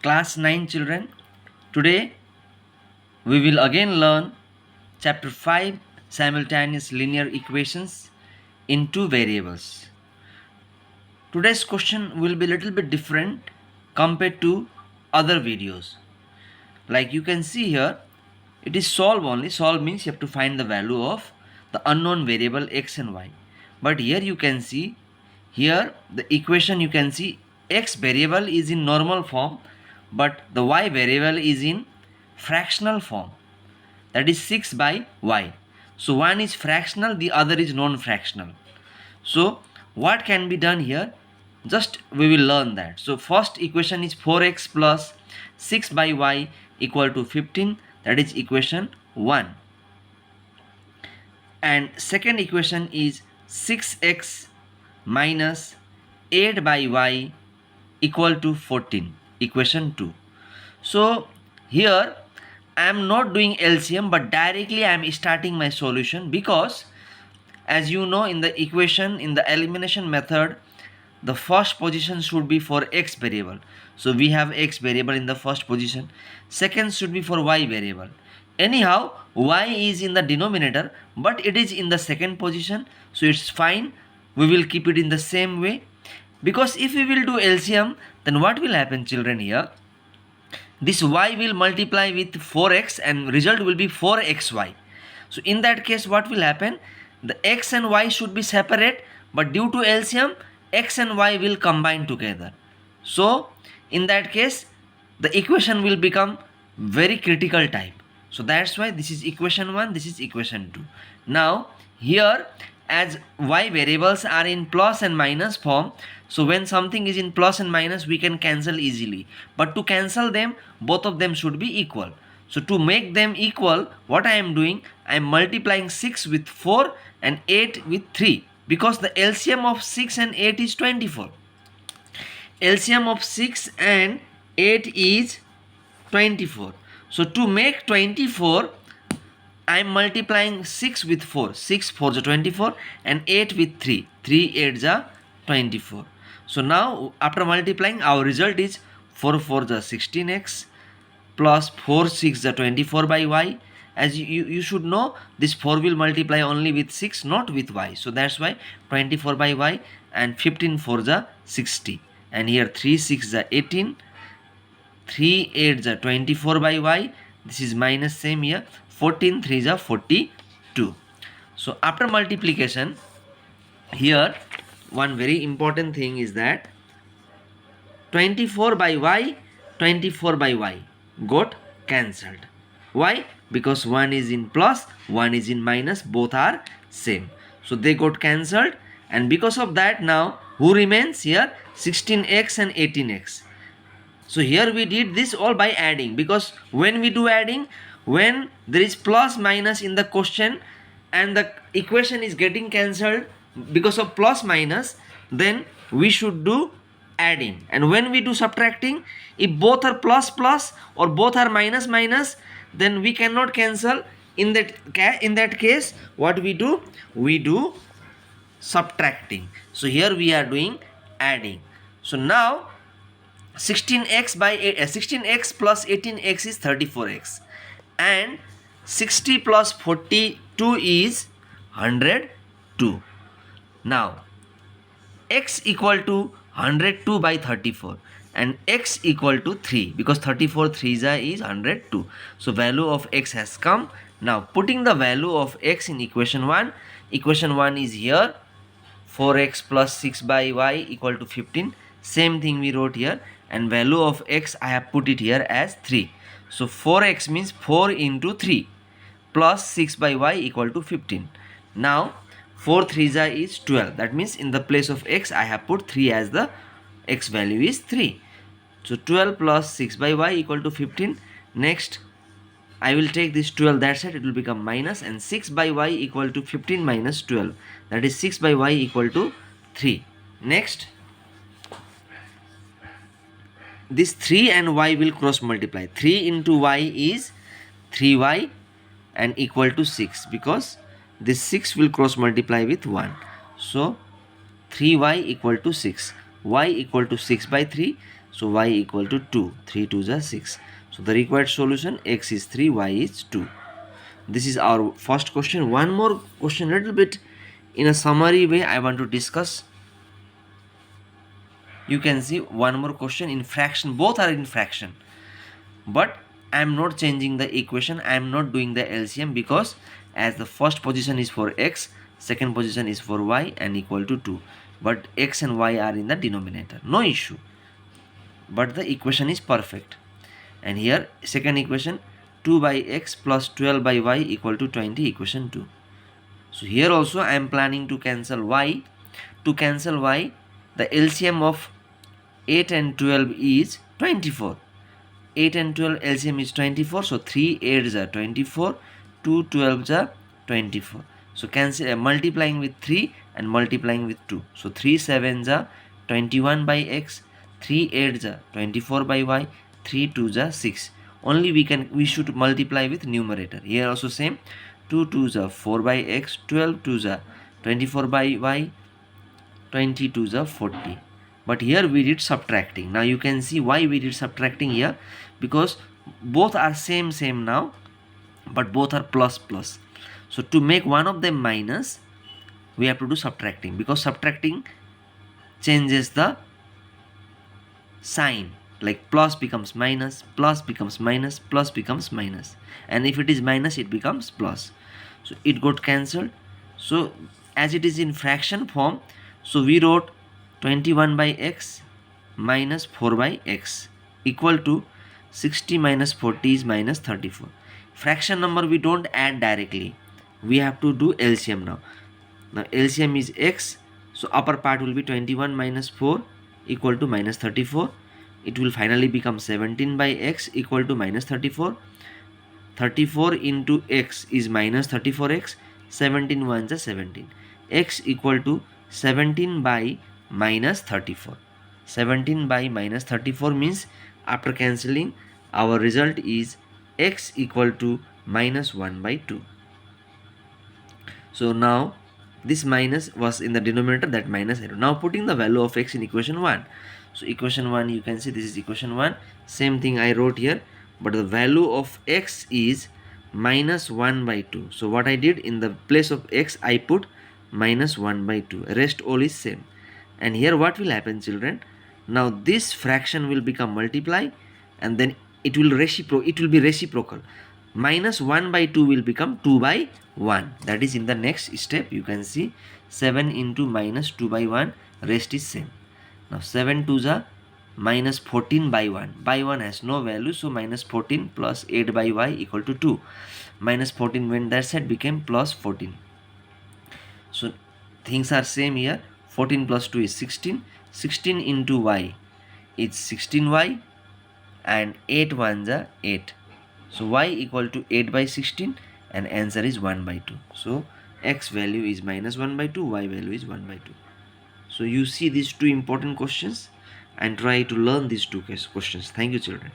Class 9 children, today we will again learn chapter 5 simultaneous linear equations in two variables. Today's question will be a little bit different compared to other videos. Like you can see here, it is solve only. Solve means you have to find the value of the unknown variable x and y. But here you can see, here the equation you can see x variable is in normal form, but the y variable is in fractional form. That is 6 by y. So one is fractional, the other is non-fractional. So what can be done here? Just we will learn that. So first equation is 4x plus 6 by y equal to 15. That is equation 1. And second equation is 6x minus 8 by y equal to 14. Equation 2. So here I am not doing LCM, but directly I am starting my solution, because as you know, in the equation, in the elimination method, the first position should be for x variable. So we have x variable in the first position. Second should be for y variable. Anyhow, y is in the denominator, but it is in the second position. So it's fine. We will keep it in the same way. Because if we will do LCM, then what will happen, children, here? This y will multiply with 4x and result will be 4xy. So in that case, what will happen? The x and y should be separate, but due to LCM, x and y will combine together. So in that case, the equation will become very critical type. So that's why this is equation 1, this is equation 2. Now here, as y variables are in plus and minus form, so when something is in plus and minus, we can cancel easily. But to cancel them, both of them should be equal. So to make them equal, what I am doing, I am multiplying 6 with 4 and 8 with 3, because the LCM of 6 and 8 is 24. LCM of 6 and 8 is 24. So to make 24, I am multiplying 6 with 4. 6 4 is 24 and 8 with 3. 3 8 is 24. So now after multiplying, our result is 4 4 is 16x plus 4 6 is 24 by y. As you should know, this 4 will multiply only with 6, not with y. So that's why 24 by y, and 15 4 is 60. And here 3 6 is 18. 3 8 is 24 by y. This is minus same here. 14 3 is 42. So after multiplication, here one very important thing is that 24 by y, 24 by y got cancelled. Why? Because one is in plus, one is in minus, both are same. So they got cancelled, and because of that, now who remains here? 16x and 18x. So here we did this all by adding, because when we do adding, when there is plus minus in the question and the equation is getting cancelled because of plus minus, then we should do adding. And when we do subtracting, if both are plus plus or both are minus minus, then we cannot cancel. In that case, what we do? We do subtracting. So here we are doing adding. So now 16x plus 18x is 34x, and 60 plus 42 is 102. Now x equal to 102 by 34 and x equal to 3, because 34 3 is 102. So value of x has come. Now putting the value of x in equation 1, equation 1 is here, 4x plus 6 by y equal to 15. Same thing we wrote here, and value of x I have put it here as 3. So 4x means 4 into 3 plus 6 by y equal to 15. Now 4 3 is 12. That means in the place of x I have put 3 as the x value is 3. So 12 plus 6 by y equal to 15. Next I will take this 12 that side, it will become minus, and 6 by y equal to 15 minus 12. That is 6 by y equal to 3. Next, this 3 and y will cross multiply. 3 into y is 3y and equal to 6, because this 6 will cross multiply with 1. So 3y equal to 6. Y equal to 6 by 3. So y equal to 2. 3 2s are 6. So the required solution, x is 3, y is 2. This is our first question. One more question, little bit in a summary way I want to discuss. You can see one more question in fraction. Both are in fraction, but I am not changing the equation. I am not doing the LCM because as the first position is for x, second position is for y and equal to 2. But x and y are in the denominator. No issue. But the equation is perfect. And here second equation, 2 by x plus 12 by y equal to 20, equation 2. So here also I am planning to cancel y. To cancel y, the LCM of 8 and 12 is 24. 8 and 12 LCM is 24. So 3 8s are 24. 2 12s are 24. So cancel multiplying with 3 and multiplying with 2. So 3 7s are 21 by x. 3 8s are 24 by y. 3 2s are 6. Only we should multiply with numerator. Here also same. 2 2s are 4 by x. 12 2s are 24 by y. 22s are 40. But here we did subtracting. Now you can see why we did subtracting here, because both are same now, but both are plus plus. So to make one of them minus, we have to do subtracting, because subtracting changes the sign, like plus becomes minus, plus becomes minus, plus becomes minus, and if it is minus it becomes plus. So it got cancelled. So as it is in fraction form, so we wrote 21 by x minus 4 by x equal to 60 minus 40 is minus 34. Fraction number we don't add directly. We have to do LCM now. Now LCM is x. So upper part will be 21 minus 4 equal to minus 34. It will finally become 17 by x equal to minus 34. 34 into x is minus 34x. 17 ones are 17. X equal to 17 by minus 34. 17 by minus 34 means after cancelling our result is x equal to minus 1 by 2. So now this minus was in the denominator, that minus arrow. Now putting the value of x in equation 1. So equation 1, you can see this is equation 1. Same thing I wrote here, but the value of x is minus 1 by 2. So what I did, in the place of x I put minus 1 by 2. Rest all is same. And here what will happen, children? Now this fraction will become multiply, and then it will be reciprocal. Minus 1 by 2 will become 2 by 1. That is in the next step. You can see 7 into minus 2 by 1, rest is same. Now 7 2s are minus 14 by 1. By 1 has no value, so minus 14 plus 8 by y equal to 2. Minus 14 when that side became plus 14. So things are same here. 14 plus 2 is 16. 16 into y is 16y, and 8 ones are 8. So y equal to 8 by 16, and answer is 1 by 2. So x value is minus 1 by 2, y value is 1 by 2. So you see these two important questions and try to learn these two questions. Thank you, children.